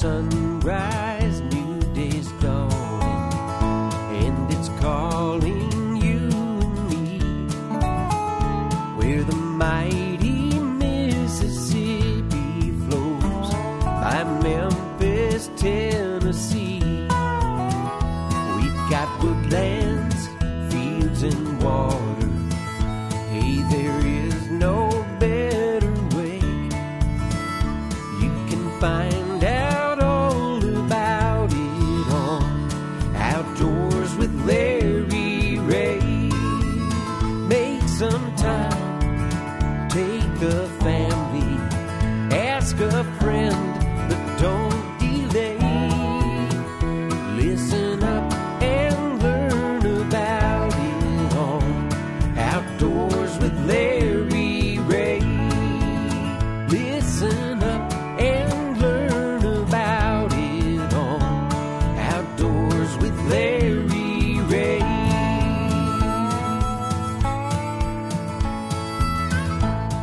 sunrise, new day's dawning, and it's calling you and me, where the mighty Mississippi flows by Memphis, Tennessee. We've got woodlands, fields, and water. Hey, there is no better way. You can find out all about it on Outdoors with Larry Ray. Make some time, take a family, ask a friend, but don't delay. Listen up and learn about it on Outdoors with Larry Ray. Listen up and learn about it on Outdoors with Larry Ray.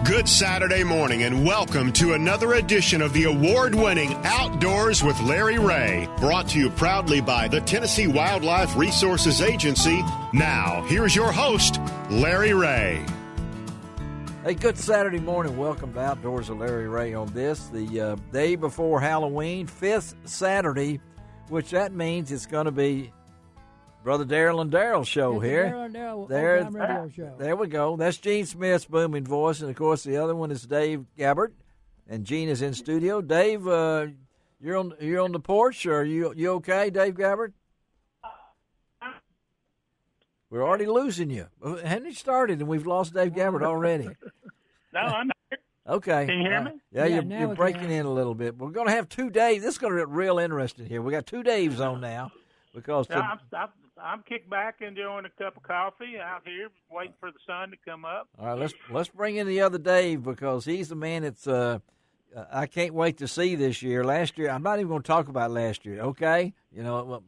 Good Saturday morning and welcome to another edition of the award-winning Outdoors with Larry Ray, brought to you proudly by the Tennessee Wildlife Resources Agency. Now, here's your host, Larry Ray. Hey, good Saturday morning. Welcome to Outdoors with Larry Ray on this, the day before Halloween, 5th Saturday, which that means it's going to be Brother Darrell and Darrell show here. Darrell and Darrell There- Old Time Radio Show. There we go. That's Gene Smith's booming voice, and of course the other one is Dave Gabbard, and Gene is in studio. Dave, you're on the porch. Are you okay, Dave Gabbard? We're already losing you. Hadn't it started, and we've lost Dave Gabbard already? No, I'm not. Okay. Can you hear me? Yeah, Yeah, you're, now you're we breaking can. in a little bit. We're going to have 2 days. This is going to get real interesting here. We got 2 Daves on now because No, I'm kicked back enjoying a cup of coffee out here, waiting for the sun to come up. all right, let's bring in the other Dave because he's the man that's I can't wait to see this year. Last year, I'm not even going to talk about last year. Okay,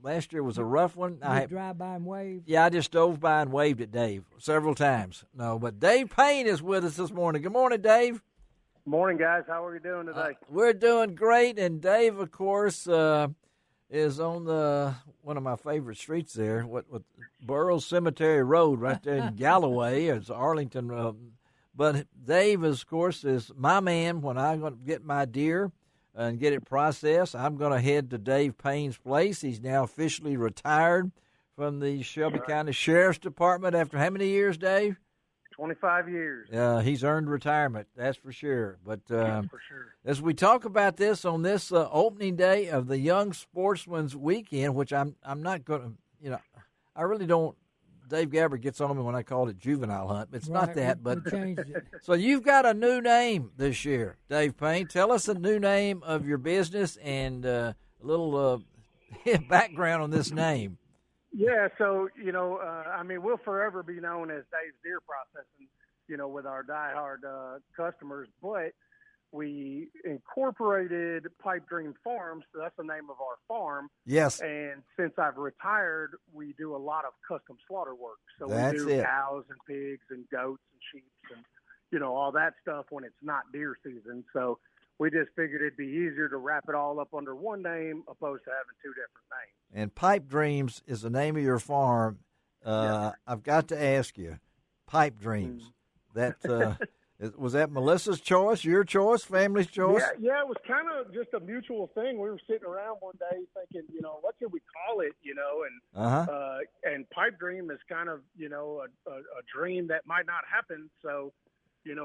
last year was a rough one. You drive by and wave. Yeah, I just dove by and waved at Dave several times. No, but Dave Payne is with us this morning. Good morning, Dave. Morning, guys. How are you doing today? We're doing great, and Dave, of course, is on one of my favorite streets there, what Burroughs Cemetery Road, right there in Galloway. It's Arlington. But Dave, of course, is my man when I'm going to get my deer and get it processed. I'm going to head to Dave Payne's place. He's now officially retired from the Shelby County Sheriff's Department after how many years, Dave? 25 years. He's earned retirement, that's for sure. But For sure. as we talk about this on this opening day of the Young Sportsman's Weekend, which I'm not going to, I really don't. Dave Gabbard gets on me when I call it juvenile hunt. It's not Right, that, we but changed it. so you've got a new name this year, Dave Payne. Tell us the new name of your business and a little background on this name. Yeah, so, we'll forever be known as Dave's Deer Processing, with our diehard customers, but we incorporated Pipe Dream Farms, so that's the name of our farm. Yes. And since I've retired, we do a lot of custom slaughter work. So That's we do it. cows and pigs and goats and sheep and, all that stuff when it's not deer season. So we just figured it'd be easier to wrap it all up under one name opposed to having 2 different names. And Pipe Dreams is the name of your farm. I've got to ask you, Pipe Dreams, that was that Melissa's choice, your choice, family's choice? Yeah, it was kind of just a mutual thing. We were sitting around one day thinking, what should we call it, and Pipe Dream is kind of, a dream that might not happen. So, it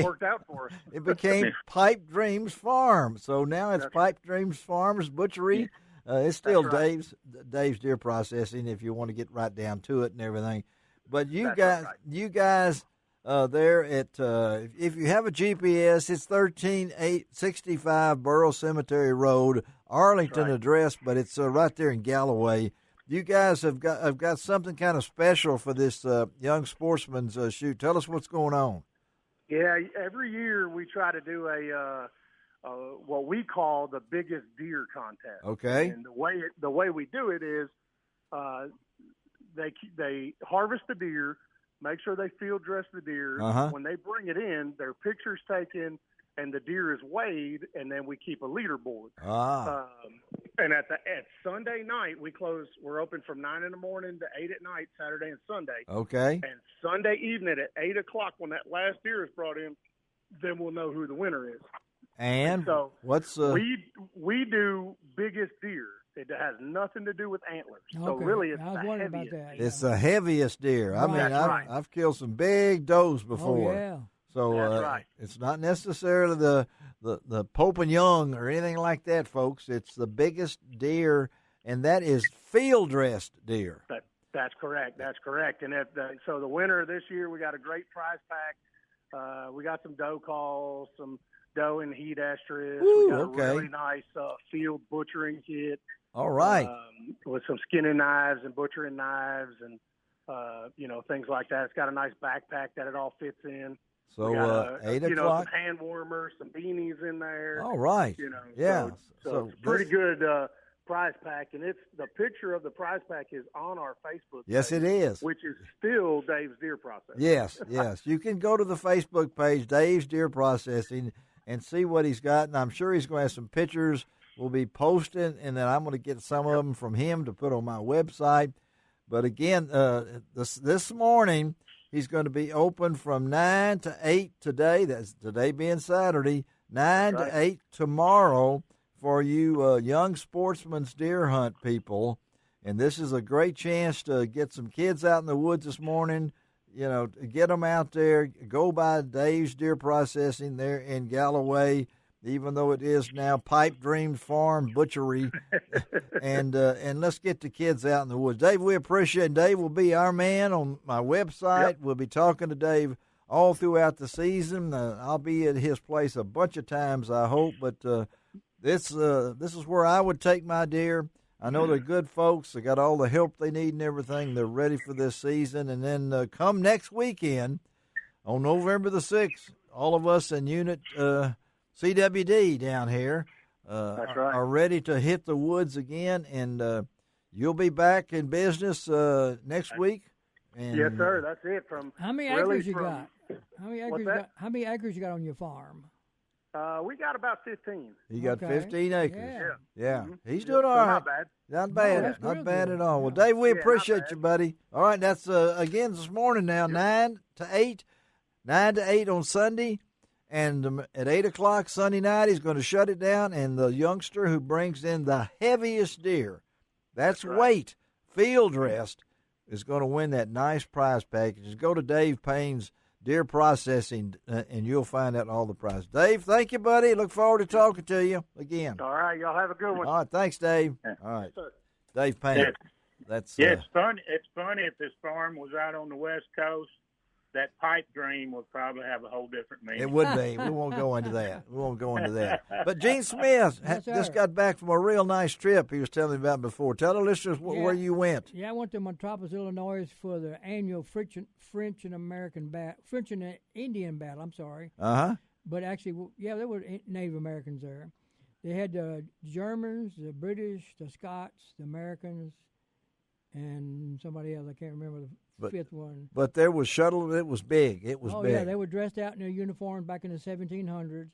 worked out for us. It became Pipe Dreams Farm. So now it's Pipe Dreams Farms Butchery. It's still right. Dave's Deer Processing if you want to get right down to it and everything. But you That's guys there at if you have a GPS, it's 13865 Burroughs Cemetery Road, Arlington right. address, but it's right there in Galloway. You guys have got something kind of special for this young sportsman's shoot. Tell us what's going on. Yeah, every year we try to do what we call the biggest deer contest. Okay. And the way we do it is they harvest the deer, make sure they field dress the deer. Uh-huh. When they bring it in, their picture's taken, and the deer is weighed, and then we keep a leaderboard. And at Sunday night, we're open from 9 in the morning to 8 at night, Saturday and Sunday. Okay. And Sunday evening at 8 o'clock, when that last deer is brought in, then we'll know who the winner is. And so what's we do biggest deer. It has nothing to do with antlers. Okay. So really, it's I was the wondering heaviest. about that. Yeah. it's the heaviest deer. I Right. mean, That's right. I've killed some big does before. Oh, yeah. So That's right. it's not necessarily the Pope and Young or anything like that, folks. It's the biggest deer, and that is field-dressed deer. That's correct. That's correct. And so the winner this year, we got a great prize pack. We got some doe calls, some doe and heat estrus. Ooh, we got okay. a really nice field butchering kit. All right. With some skinning knives and butchering knives and, things like that. It's got a nice backpack that it all fits in. So We got, 8 some o'clock. hand warmers, some beanies in there. All right. Yeah. So it's a pretty good prize pack, and the picture of the prize pack is on our Facebook Yes, page, it is. which is still Dave's Deer Process. Yes. You can go to the Facebook page, Dave's Deer Processing, and see what he's got. And I'm sure he's going to have some pictures we'll be posting, and then I'm going to get some of them from him to put on my website. But again, this morning, he's going to be open from 9 to 8 today. That's today being Saturday, 9 to 8 tomorrow for you young sportsman's deer hunt people. And this is a great chance to get some kids out in the woods this morning, get them out there, go by Dave's Deer Processing there in Galloway, even though it is now Pipe Dreams Farm Butchery. and let's get the kids out in the woods. Dave, we appreciate it. Dave will be our man on my website. Yep. We'll be talking to Dave all throughout the season. I'll be at his place a bunch of times, I hope. But this is where I would take my deer. I know they're good folks. They got all the help they need and everything. They're ready for this season. And then come next weekend on November the 6th, all of us in Unit CWD down here That's right. are ready to hit the woods again. And you'll be back in business next week. And, Yes, sir. That's it. How many really acres you from- got? How many acres you got on your farm? We got about 15. You got Okay. 15 acres. Yeah. Yeah. He's doing all So right. Not bad. Not bad. that's Not real bad good. at all. Well, Yeah. Dave, we Yeah, not appreciate bad. you, buddy. All right, that's again this morning now, 9 to 8. 9 to 8 on Sunday. And at 8 o'clock Sunday night, he's going to shut it down. And the youngster who brings in the heaviest deer, that's right. weight, field dressed, is going to win that nice prize package. Just go to Dave Payne's Deer Processing, and you'll find out all the prizes. Dave, thank you, buddy. Look forward to talking to you again. All right. Y'all have a good one. All right, thanks, Dave. All right, Sir. Dave Payne. Yeah. That's Yeah, it's funny. It's funny if this farm was out on the West Coast, that pipe dream would probably have a whole different meaning. it would be. We won't go into that. But Gene Smith Yes, just sir. got back from a real nice trip he was telling me about before. Tell the listeners where you went. Yeah, I went to Metropolis, Illinois for the annual French and Indian battle. I'm sorry, Uh-huh. but actually, there were Native Americans there. They had the Germans, the British, the Scots, the Americans, and somebody else. I can't remember the fifth one. But there was shuttle. It was big. It was big. Yeah, they were dressed out in their uniforms back in the 1700s.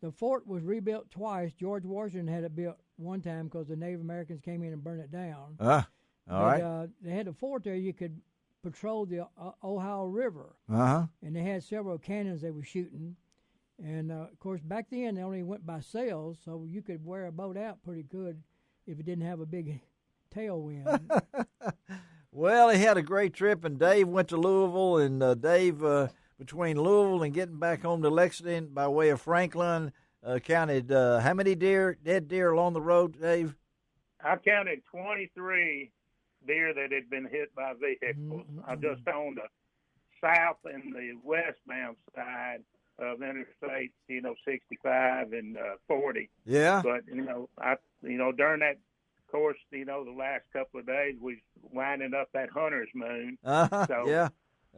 The fort was rebuilt twice. George Washington had it built one time because the Native Americans came in and burned it down. All But, right. they had a fort there. You could patrol the Ohio River, Uh-huh. and they had several cannons they were shooting. And, of course, back then they only went by sails, so you could wear a boat out pretty good if it didn't have a big tailwind. Well, he had a great trip, and Dave went to Louisville, and Dave, between Louisville and getting back home to Lexington by way of Franklin, counted how many dead deer along the road, Dave? I counted 23 deer that had been hit by vehicles. I just on the south and the westbound side of Interstate, 65 and 40. Yeah. But during that course, the last couple of days we winding up that hunter's moon. Uh-huh. So, yeah.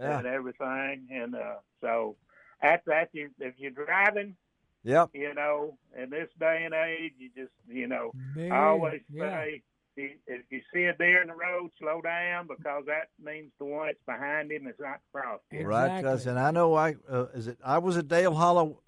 and everything, and so after that, if you're driving, Yep. in this day and age, you just, Big, I always yeah. say, if you see a deer in the road, slow down, because that means the one that's behind him is not crossing. Right, Exactly. cousin. I know I was at Dale Hollow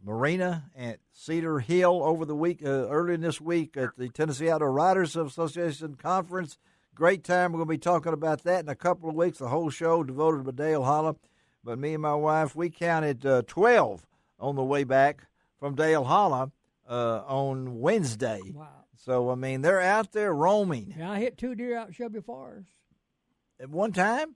Marina at Cedar Hill over the week, earlier this week at the Tennessee Outdoor Writers Association Conference. Great time. We're going to be talking about that in a couple of weeks. The whole show devoted to Dale Hollow. But me and my wife, we counted 12 on the way back from Dale Hollow on Wednesday. Wow. So, I mean, they're out there roaming. Yeah, I hit 2 deer out Shelby Forest At one time?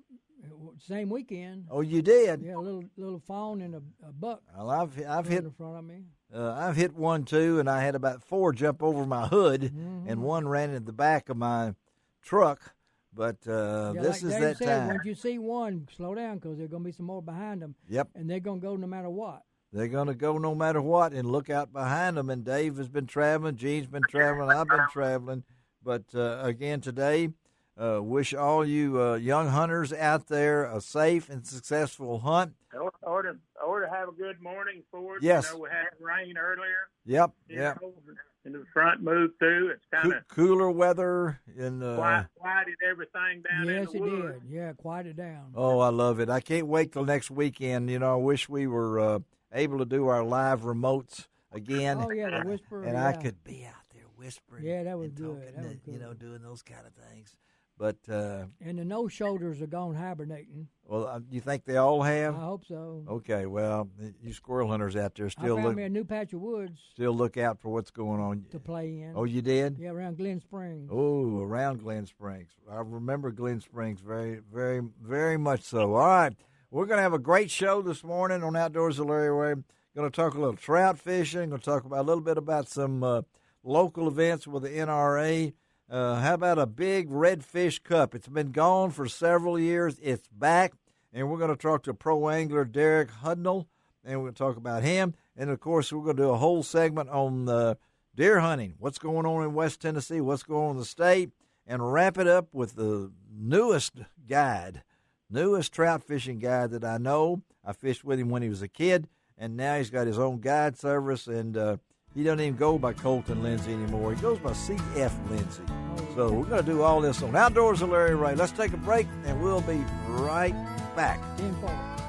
same weekend. Oh, you did? Yeah, a little fawn and a buck. Well, I've hit in front of me. I've hit one too, and I had about 4 jump over my hood, and one ran in the back of my truck. But Yeah, this like is Dave that said, time. Once you see one, slow down because there's going to be some more behind them. Yep, And they're going to go no matter what. they're going to go no matter what, and look out behind them. And Dave has been traveling, Gene's been traveling, I've been traveling. But again today, wish all you young hunters out there a safe and successful hunt. Or to have a good morning for it. Yes. You know, we had rain earlier. Yep, you yep. know, and the front moved through. It's kind of Cooler weather and quieted everything down Yes, in the it woods. did. Yeah, quiet it down. oh, I love it. I can't wait till next weekend. You know, I wish we were able to do our live remotes again. Oh, yeah, the whisper. And yeah. I could be out there whispering. Yeah, that was and good. talking That to- was You know, good. doing those kind of things. But, And the no shoulders are gone hibernating. well, you think they all I have? hope so. Okay, well, you squirrel hunters out there I still found look me a new patch of woods out for what's going on. to play in. Oh, you did? Yeah, around Glen Springs. Oh, around Glen Springs. I remember Glen Springs very, very, very much so. All right. We're going to have a great show this morning on Outdoors with Larry Ray. Going to talk a little trout fishing. Going to talk about a little bit about some local events with the NRA. How about a big redfish cup? It's been gone for several years. It's back. And we're going to talk to pro angler Derek Hudnall, and we're going to talk about him. And, of course, we're going to do a whole segment on deer hunting, what's going on in West Tennessee, what's going on in the state, and wrap it up with the newest trout fishing guide that I know. I fished with him when he was a kid, and now he's got his own guide service, and he doesn't even go by Colton Lindsay anymore. He goes by C.F. Lindsay. So we're going to do all this on Outdoors with Larry Ray. Let's take a break, and we'll be right back. 10-4.